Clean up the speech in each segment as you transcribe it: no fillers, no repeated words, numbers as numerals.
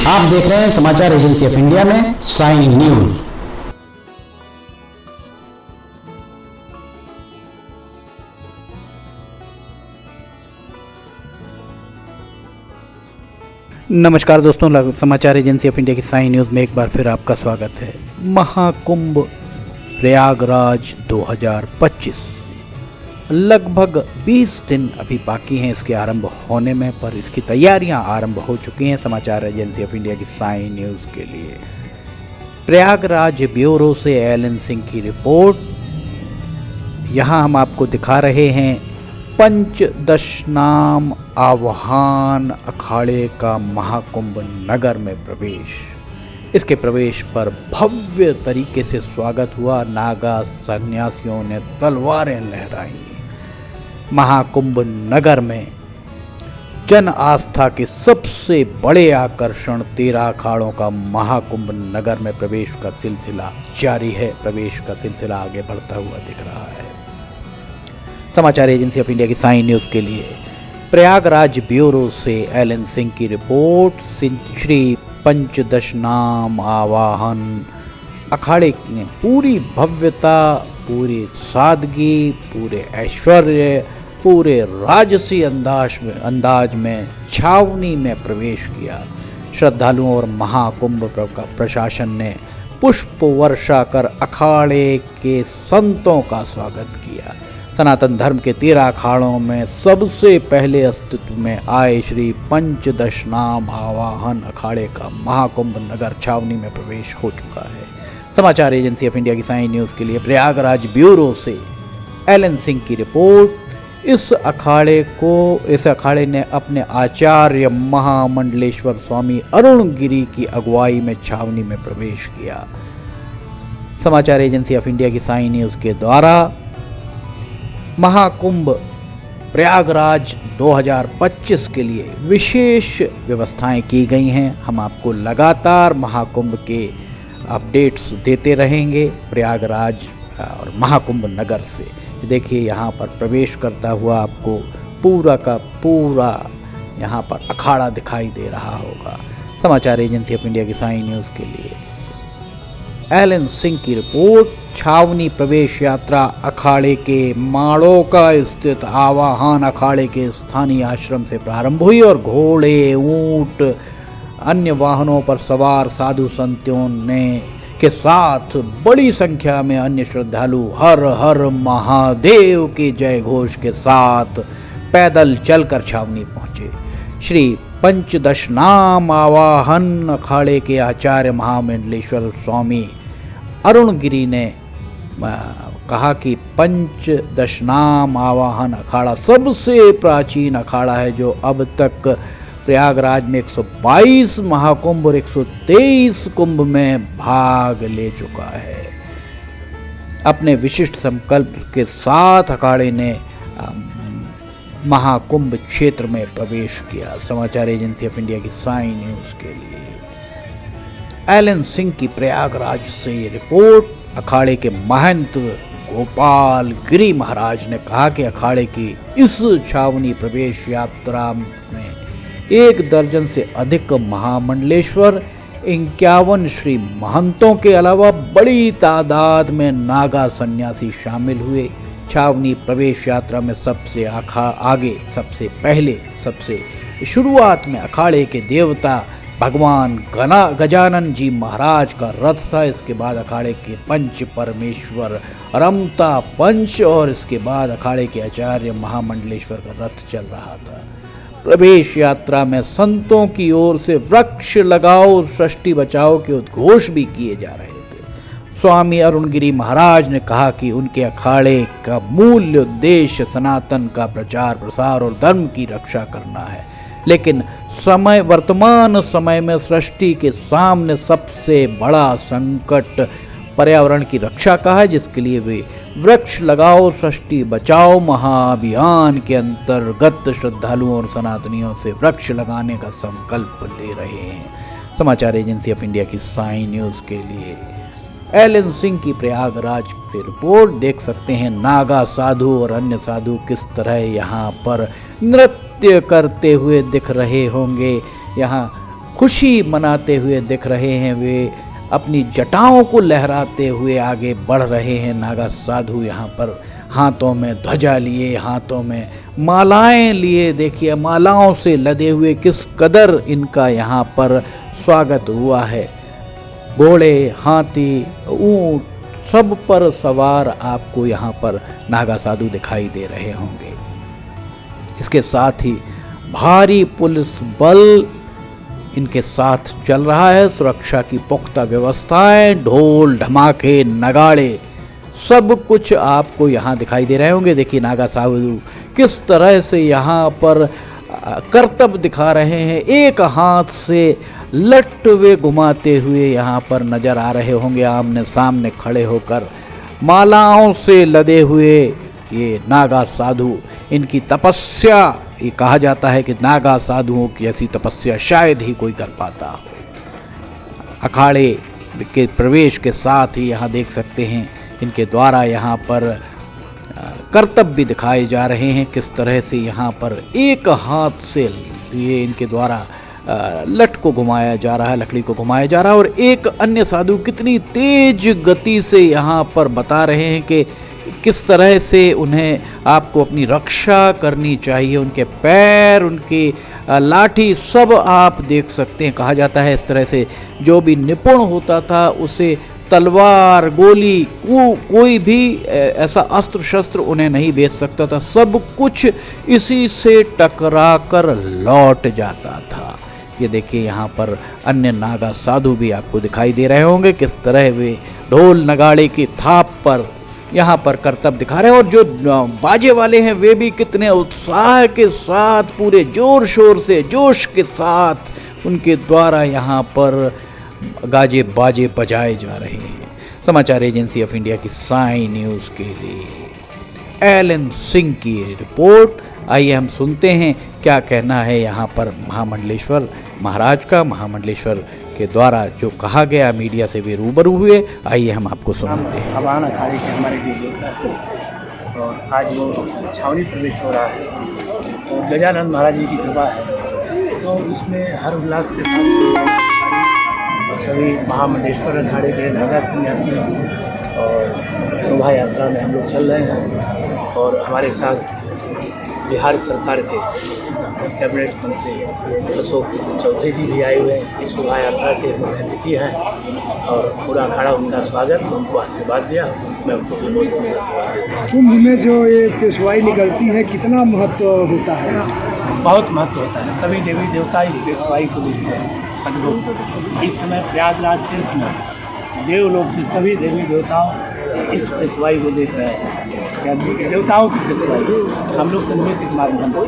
आप देख रहे हैं समाचार एजेंसी ऑफ इंडिया में साई न्यूज। नमस्कार दोस्तों, समाचार एजेंसी ऑफ इंडिया की साई न्यूज़ में एक बार फिर आपका स्वागत है। महाकुंभ प्रयागराज 2025 लगभग 20 दिन अभी बाकी हैं इसके आरंभ होने में, पर इसकी तैयारियां आरंभ हो चुकी हैं। समाचार एजेंसी ऑफ इंडिया की साई न्यूज़ के लिए प्रयागराज ब्यूरो से एलन सिंह की रिपोर्ट। यहां हम आपको दिखा रहे हैं पंचदशनाम आवाहन अखाड़े का महाकुंभ नगर में प्रवेश। इसके प्रवेश पर भव्य तरीके से स्वागत हुआ। नागा सन्यासियों ने तलवारें लहराई। महाकुंभ नगर में जन आस्था के सबसे बड़े आकर्षण 13 अखाड़ों का महाकुंभ नगर में प्रवेश का सिलसिला जारी है। प्रवेश का सिलसिला आगे बढ़ता हुआ दिख रहा है। समाचार एजेंसी ऑफ इंडिया की साई न्यूज़ के लिए प्रयागराज ब्यूरो से एलन सिंह की रिपोर्ट। श्री पंचदशनाम आवाहन अखाड़े ने पूरी भव्यता, पूरी सादगी, पूरे ऐश्वर्य, पूरे राजसी अंदाज में छावनी में प्रवेश किया। श्रद्धालुओं और महाकुंभ प्रशासन ने पुष्प वर्षा कर अखाड़े के संतों का स्वागत किया। सनातन धर्म के 13 अखाड़ों में सबसे पहले अस्तित्व में आए श्री पंचदशनाम आवाहन अखाड़े का महाकुंभ नगर छावनी में प्रवेश हो चुका है। समाचार एजेंसी ऑफ इंडिया की साई न्यूज़ के लिए प्रयागराज ब्यूरो से एलन सिंह की रिपोर्ट। इस अखाड़े ने अपने आचार्य महामंडलेश्वर स्वामी अरुण गिरी की अगुवाई में छावनी में प्रवेश किया। समाचार एजेंसी ऑफ इंडिया की साई न्यूज़ के द्वारा महाकुंभ प्रयागराज 2025 के लिए विशेष व्यवस्थाएं की गई हैं। हम आपको लगातार महाकुंभ के अपडेट्स देते रहेंगे प्रयागराज और महाकुंभ नगर से। देखिए, यहाँ पर प्रवेश करता हुआ आपको पूरा का पूरा यहाँ पर अखाड़ा दिखाई दे रहा होगा। समाचार एजेंसी ऑफ इंडिया की साई न्यूज़ के लिए एलन सिंह की रिपोर्ट। छावनी प्रवेश यात्रा अखाड़े के माड़ोका स्थित आवाहन अखाड़े के स्थानीय आश्रम से प्रारंभ हुई और घोड़े, ऊंट, अन्य वाहनों पर सवार साधु संतों के साथ बड़ी संख्या में अन्य श्रद्धालु हर हर महादेव के जय घोष के साथ पैदल चलकर छावनी पहुंचे। श्री पंचदशनाम आवाहन अखाड़े के आचार्य महामंडलेश्वर स्वामी अरुण गिरी ने कहा कि पंचदशनाम आवाहन अखाड़ा सबसे प्राचीन अखाड़ा है जो अब तक प्रयागराज में 122 महाकुंभ और 123 कुंभ में भाग ले चुका है। अपने विशिष्ट संकल्प के साथ अखाड़े ने महाकुंभ क्षेत्र में प्रवेश किया। समाचार एजेंसी ऑफ इंडिया की साई न्यूज़ के लिए एलन सिंह की प्रयागराज से ये रिपोर्ट। अखाड़े के महंत गोपाल गिरी महाराज ने कहा कि अखाड़े की इस छावनी प्रवेश यात्रा में 1 दर्जन से अधिक महामंडलेश्वर, 51 श्री महंतों के अलावा बड़ी तादाद में नागा सन्यासी शामिल हुए। छावनी प्रवेश यात्रा में सबसे शुरुआत में अखाड़े के देवता भगवान गजानन जी महाराज का रथ था। इसके बाद अखाड़े के पंच परमेश्वर रमता पंच और इसके बाद अखाड़े के आचार्य महामंडलेश्वर का रथ चल रहा था। प्रवेश यात्रा में संतों की ओर से वृक्ष लगाओ सृष्टि बचाओ के उद्घोष भी किए जा रहे थे। स्वामी अरुण गिरी महाराज ने कहा कि उनके अखाड़े का मूल उद्देश्य सनातन का प्रचार प्रसार और धर्म की रक्षा करना है, लेकिन वर्तमान समय में सृष्टि के सामने सबसे बड़ा संकट पर्यावरण की रक्षा का है, जिसके लिए वे वृक्ष लगाओ सृष्टि बचाओ महाअभियान के अंतर्गत श्रद्धालुओं और सनातनियों से वृक्ष लगाने का संकल्प ले रहे हैं। समाचार एजेंसी ऑफ इंडिया की साई न्यूज़ के लिए एलन सिंह की प्रयागराज से रिपोर्ट। देख सकते हैं नागा साधु और अन्य साधु किस तरह यहाँ पर नृत्य करते हुए दिख रहे होंगे। यहाँ खुशी मनाते हुए दिख रहे हैं। वे अपनी जटाओं को लहराते हुए आगे बढ़ रहे हैं। नागा साधु यहाँ पर हाथों में ध्वजा लिए, हाथों में मालाएं लिए, देखिए मालाओं से लदे हुए किस कदर इनका यहाँ पर स्वागत हुआ है। घोड़े, हाथी, ऊंट सब पर सवार आपको यहाँ पर नागा साधु दिखाई दे रहे होंगे। इसके साथ ही भारी पुलिस बल इनके साथ चल रहा है। सुरक्षा की पुख्ता व्यवस्थाएं, ढोल धमाके, नगाड़े सब कुछ आपको यहाँ दिखाई दे रहे होंगे। देखिए नागा साधु किस तरह से यहाँ पर करतब दिखा रहे हैं। एक हाथ से लट्टवे घुमाते हुए यहाँ पर नजर आ रहे होंगे, आमने सामने खड़े होकर मालाओं से लदे हुए ये नागा साधु। इनकी तपस्या, ये कहा जाता है कि नागा साधुओं की ऐसी तपस्या शायद ही कोई कर पाता हो। अखाड़े के प्रवेश के साथ ही यहाँ देख सकते हैं इनके द्वारा यहाँ पर करतब भी दिखाए जा रहे हैं। किस तरह से यहाँ पर एक हाथ से ये इनके द्वारा लठ को घुमाया जा रहा है, लकड़ी को घुमाया जा रहा है, और एक अन्य साधु कितनी तेज गति से यहाँ पर बता रहे हैं कि किस तरह से उन्हें आपको अपनी रक्षा करनी चाहिए। उनके पैर, उनकी लाठी सब आप देख सकते हैं। कहा जाता है इस तरह से जो भी निपुण होता था उसे तलवार, गोली, कोई भी ऐसा अस्त्र शस्त्र उन्हें नहीं बेच सकता था। सब कुछ इसी से टकरा कर लौट जाता था। ये देखिए यहाँ पर अन्य नागा साधु भी आपको दिखाई दे रहे होंगे, किस तरह वे ढोल नगाड़े की थाप पर यहाँ पर करतब दिखा रहे हैं। और जो बाजे वाले हैं वे भी कितने उत्साह के साथ, पूरे जोर शोर से, जोश के साथ उनके द्वारा यहाँ पर गाजे बाजे बजाए जा रहे हैं। समाचार एजेंसी ऑफ इंडिया की साई न्यूज़ के लिए एलन सिंह की रिपोर्ट। आइए हम सुनते हैं क्या कहना है यहाँ पर महामंडलेश्वर महाराज का। महामंडलेश्वर के द्वारा जो कहा गया, मीडिया से भी रूबरू हुए। आइए हम आपको सुनाते हैं। आवाहन अखाड़े के हमारे लिए देवता है और आज वो छावनी प्रवेश हो रहा है और गजानंद महाराज जी की कृपा है, तो इसमें हर उल्लास के साथ सभी महामंडलेश्वर अखाड़े के नागा सन्यासी और शोभा यात्रा में हम लोग चल रहे हैं। और हमारे साथ बिहार सरकार के कैबिनेट मंत्री अशोक चौधरी जी भी आए हुए हैं। इस शोभा यात्रा के मुख्य अतिथि हैं और पूरा अखाड़ा उनका स्वागत, उनको आशीर्वाद दिया। मैं उनको भी बहुत बहुत आशीर्वाद देता हूँ। कुंभ में जो ये पेशवाई निकलती है कितना महत्व होता है? बहुत महत्व होता है। सभी देवी देवता इस पेशवाई को देखते हैं। अद्भुत। इस समय प्रयागराज तीर्थ में देवलोक से सभी देवी देवताओं इस पेशवाई को देख रहे हैं। देवताओं की पेशवाई हम लोग नृत्य के माध्यम से।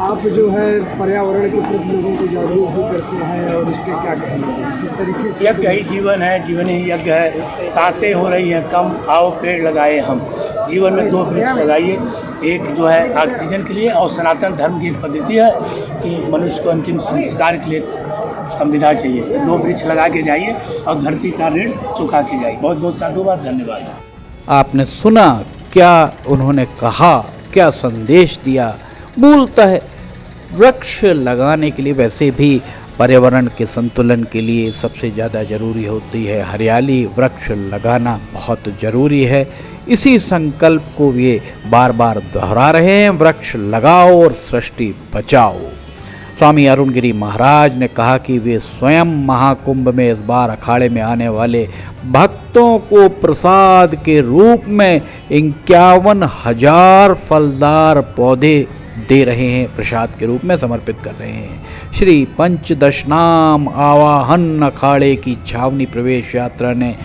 आप जो है पर्यावरण के प्रति लोगों को जागरूक भी करते हैं और इस पर क्या कहेंगे, किस तरीके से? यज्ञ ही जीवन है, जीवन ही यज्ञ है। सांसें हो रही हैं कम, आओ पेड़ लगाए हम। जीवन में 2 वृक्ष लगाइए, एक जो है ऑक्सीजन के लिए, और सनातन धर्म की एक पद्धति है कि मनुष्य को अंतिम संस्कार के लिए संविदा चाहिए। 2 वृक्ष लगा के जाइए और धरती का ऋण चुका के जाइए। बहुत बहुत साधुवाद, धन्यवाद। आपने सुना क्या उन्होंने कहा, क्या संदेश दिया। मूलतः वृक्ष लगाने के लिए, वैसे भी पर्यावरण के संतुलन के लिए सबसे ज़्यादा ज़रूरी होती है हरियाली। वृक्ष लगाना बहुत ज़रूरी है। इसी संकल्प को वे बार बार दोहरा रहे हैं, वृक्ष लगाओ और सृष्टि बचाओ। स्वामी अरुण गिरी महाराज ने कहा कि वे स्वयं महाकुंभ में इस बार अखाड़े में आने वाले भक्तों को प्रसाद के रूप में 51,000 फलदार पौधे दे रहे हैं, प्रसाद के रूप में समर्पित कर रहे हैं। श्री पंचदशनाम आवाहन अखाड़े की छावनी प्रवेश यात्रा ने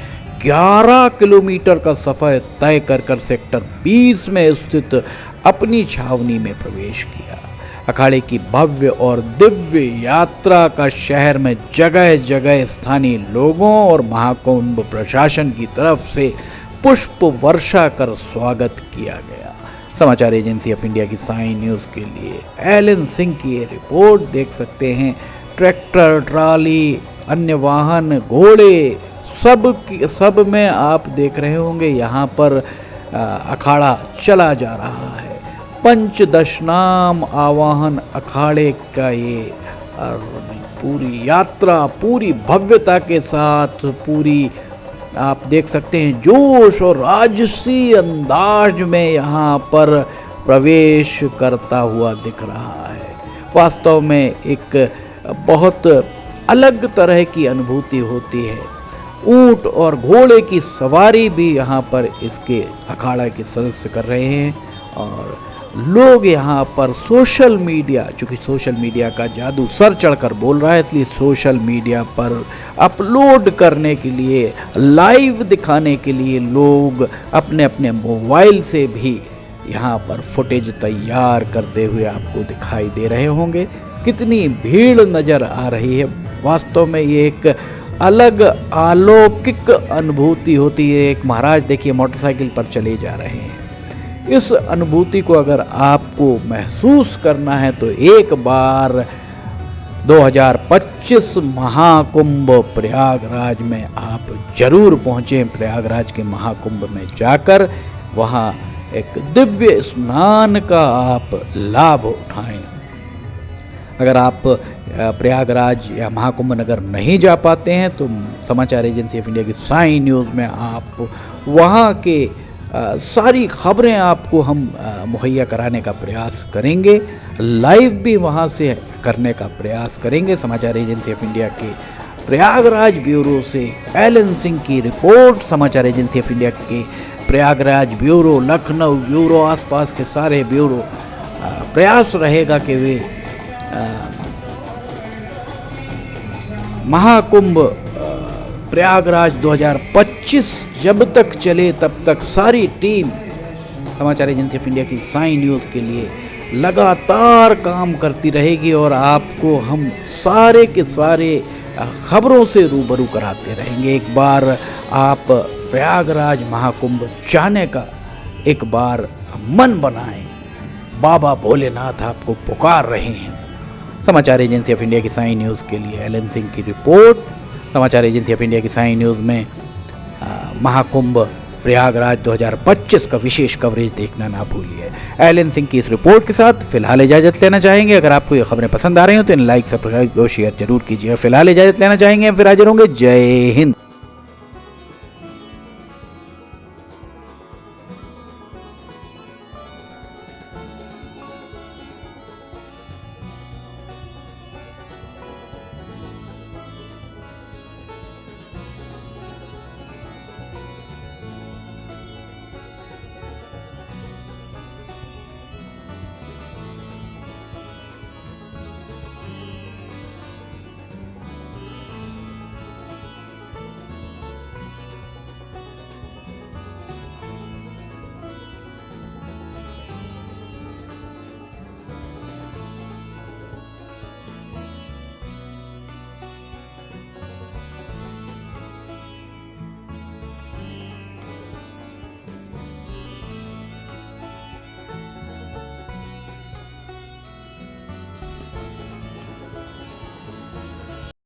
11 किलोमीटर का सफ़र तय कर सेक्टर 20 में स्थित अपनी छावनी में प्रवेश किया। अखाड़े की भव्य और दिव्य यात्रा का शहर में जगह जगह स्थानीय लोगों और महाकुंभ प्रशासन की तरफ से पुष्प वर्षा कर स्वागत किया गया। समाचार एजेंसी ऑफ इंडिया की साई न्यूज़ के लिए एलन सिंह की ये रिपोर्ट देख सकते हैं। ट्रैक्टर, ट्राली, अन्य वाहन, घोड़े सब में आप देख रहे होंगे यहाँ पर अखाड़ा चला जा रहा है। पंचदशनाम आवाहन अखाड़े का ये और पूरी यात्रा पूरी भव्यता के साथ, पूरी आप देख सकते हैं जोश और राजसी अंदाज में यहाँ पर प्रवेश करता हुआ दिख रहा है। वास्तव में एक बहुत अलग तरह की अनुभूति होती है। ऊंट और घोड़े की सवारी भी यहाँ पर इसके अखाड़ा के सदस्य कर रहे हैं और लोग यहाँ पर सोशल मीडिया, चूँकि सोशल मीडिया का जादू सर चढ़कर बोल रहा है, इसलिए सोशल मीडिया पर अपलोड करने के लिए, लाइव दिखाने के लिए लोग अपने अपने मोबाइल से भी यहाँ पर फुटेज तैयार करते हुए आपको दिखाई दे रहे होंगे। कितनी भीड़ नज़र आ रही है। वास्तव में ये एक अलग अलौकिक अनुभूति होती है। एक महाराज देखिए मोटरसाइकिल पर चले जा रहे हैं। इस अनुभूति को अगर आपको महसूस करना है तो एक बार 2025 महाकुंभ प्रयागराज में आप जरूर पहुँचें। प्रयागराज के महाकुंभ में जाकर वहाँ एक दिव्य स्नान का आप लाभ उठाएं। अगर आप प्रयागराज या महाकुंभ नगर नहीं जा पाते हैं तो समाचार एजेंसी ऑफ इंडिया की साई न्यूज़ में आप वहाँ के सारी खबरें आपको हम मुहैया कराने का प्रयास करेंगे। लाइव भी वहाँ से करने का प्रयास करेंगे। समाचार एजेंसी ऑफ इंडिया के प्रयागराज ब्यूरो से एलन सिंह की रिपोर्ट। समाचार एजेंसी ऑफ इंडिया के प्रयागराज ब्यूरो, लखनऊ ब्यूरो, आसपास के सारे ब्यूरो प्रयास रहेगा कि वे महाकुंभ प्रयागराज 2025 जब तक चले तब तक सारी टीम समाचार एजेंसी ऑफ इंडिया की साई न्यूज़ के लिए लगातार काम करती रहेगी और आपको हम सारे के सारे खबरों से रूबरू कराते रहेंगे। एक बार आप प्रयागराज महाकुंभ जाने का एक बार मन बनाएं। बाबा भोलेनाथ आपको पुकार रहे हैं। समाचार एजेंसी ऑफ इंडिया की साई न्यूज़ के लिए एलन सिंह की रिपोर्ट। समाचार एजेंसी ऑफ इंडिया की साई न्यूज़ में महाकुंभ प्रयागराज 2025 का विशेष कवरेज देखना ना भूलिए। एलन सिंह की इस रिपोर्ट के साथ फिलहाल इजाज़त लेना चाहेंगे। अगर आपको ये खबरें पसंद आ रही हो तो इन लाइक, सब्सक्राइब और शेयर जरूर कीजिए। फिलहाल इजाज़त लेना चाहेंगे, फिर हाजिर होंगे। जय हिंद।